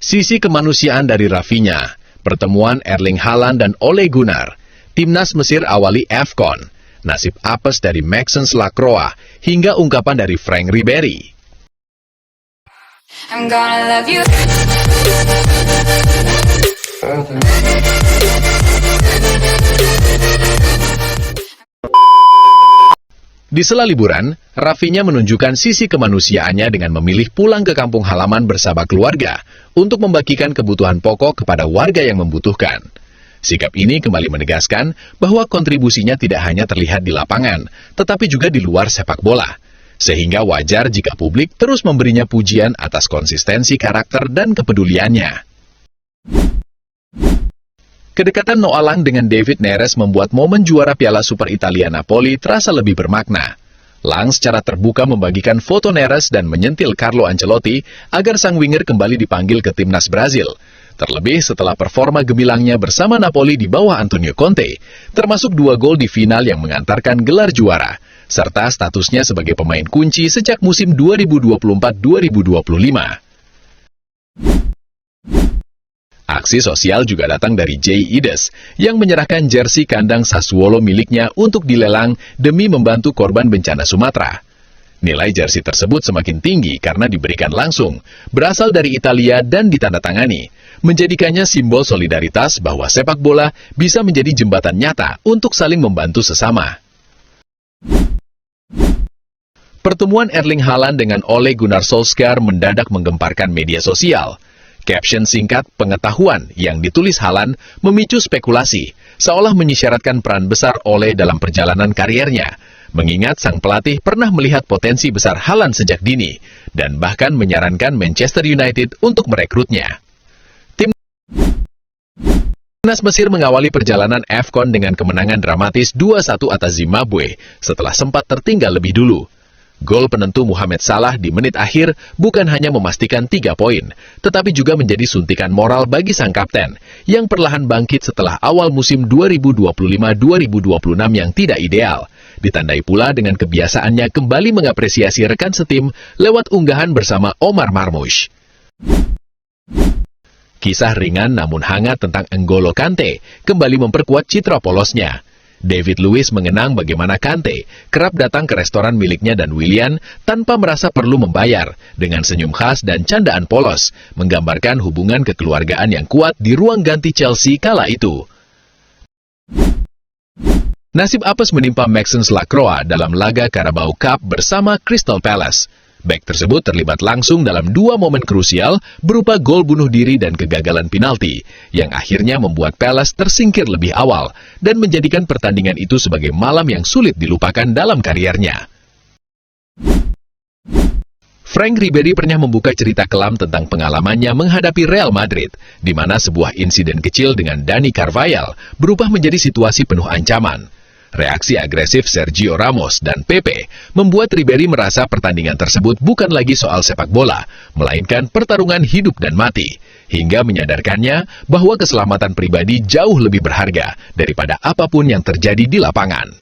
Sisi kemanusiaan dari Rafinha, pertemuan Erling Haaland dan Ole Gunnar, timnas Mesir awali AFCON, nasib apes dari Maxence Lacroix, hingga ungkapan dari Frank Ribery. I'm gonna love you. Di sela liburan, Rafinha menunjukkan sisi kemanusiaannya dengan memilih pulang ke kampung halaman bersama keluarga untuk membagikan kebutuhan pokok kepada warga yang membutuhkan. Sikap ini kembali menegaskan bahwa kontribusinya tidak hanya terlihat di lapangan, tetapi juga di luar sepak bola. Sehingga wajar jika publik terus memberinya pujian atas konsistensi karakter dan kepeduliannya. Kedekatan Noah Lang dengan David Neres membuat momen juara Piala Super Italia Napoli terasa lebih bermakna. Lang secara terbuka membagikan foto Neres dan menyentil Carlo Ancelotti agar sang winger kembali dipanggil ke timnas Brazil. Terlebih setelah performa gemilangnya bersama Napoli di bawah Antonio Conte, termasuk 2 gol di final yang mengantarkan gelar juara, serta statusnya sebagai pemain kunci sejak musim 2024-2025. Aksi sosial juga datang dari Jay Ides yang menyerahkan jersey kandang Sassuolo miliknya untuk dilelang demi membantu korban bencana Sumatera. Nilai jersey tersebut semakin tinggi karena diberikan langsung, berasal dari Italia dan ditandatangani, menjadikannya simbol solidaritas bahwa sepak bola bisa menjadi jembatan nyata untuk saling membantu sesama. Pertemuan Erling Haaland dengan Ole Gunnar Solskjaer mendadak menggemparkan media sosial. Caption singkat pengetahuan yang ditulis Haaland memicu spekulasi, seolah menyisyaratkan peran besar Ole dalam perjalanan kariernya, mengingat sang pelatih pernah melihat potensi besar Haaland sejak dini, dan bahkan menyarankan Manchester United untuk merekrutnya. Timnas Mesir mengawali perjalanan AFCON dengan kemenangan dramatis 2-1 atas Zimbabwe, setelah sempat tertinggal lebih dulu. Gol penentu Mohamed Salah di menit akhir bukan hanya memastikan 3 poin, tetapi juga menjadi suntikan moral bagi sang kapten, yang perlahan bangkit setelah awal musim 2025-2026 yang tidak ideal. Ditandai pula dengan kebiasaannya kembali mengapresiasi rekan setim lewat unggahan bersama Omar Marmoush. Kisah ringan namun hangat tentang N'Golo Kante kembali memperkuat citra polosnya. David Luiz mengenang bagaimana Kante kerap datang ke restoran miliknya dan Willian tanpa merasa perlu membayar, dengan senyum khas dan candaan polos, menggambarkan hubungan kekeluargaan yang kuat di ruang ganti Chelsea kala itu. Nasib apes menimpa Maxence Lacroix dalam laga Carabao Cup bersama Crystal Palace. Bek tersebut terlibat langsung dalam 2 momen krusial berupa gol bunuh diri dan kegagalan penalti, yang akhirnya membuat Palace tersingkir lebih awal dan menjadikan pertandingan itu sebagai malam yang sulit dilupakan dalam kariernya. Frank Ribery pernah membuka cerita kelam tentang pengalamannya menghadapi Real Madrid, di mana sebuah insiden kecil dengan Dani Carvajal berubah menjadi situasi penuh ancaman. Reaksi agresif Sergio Ramos dan Pepe membuat Ribery merasa pertandingan tersebut bukan lagi soal sepak bola, melainkan pertarungan hidup dan mati, hingga menyadarkannya bahwa keselamatan pribadi jauh lebih berharga daripada apapun yang terjadi di lapangan.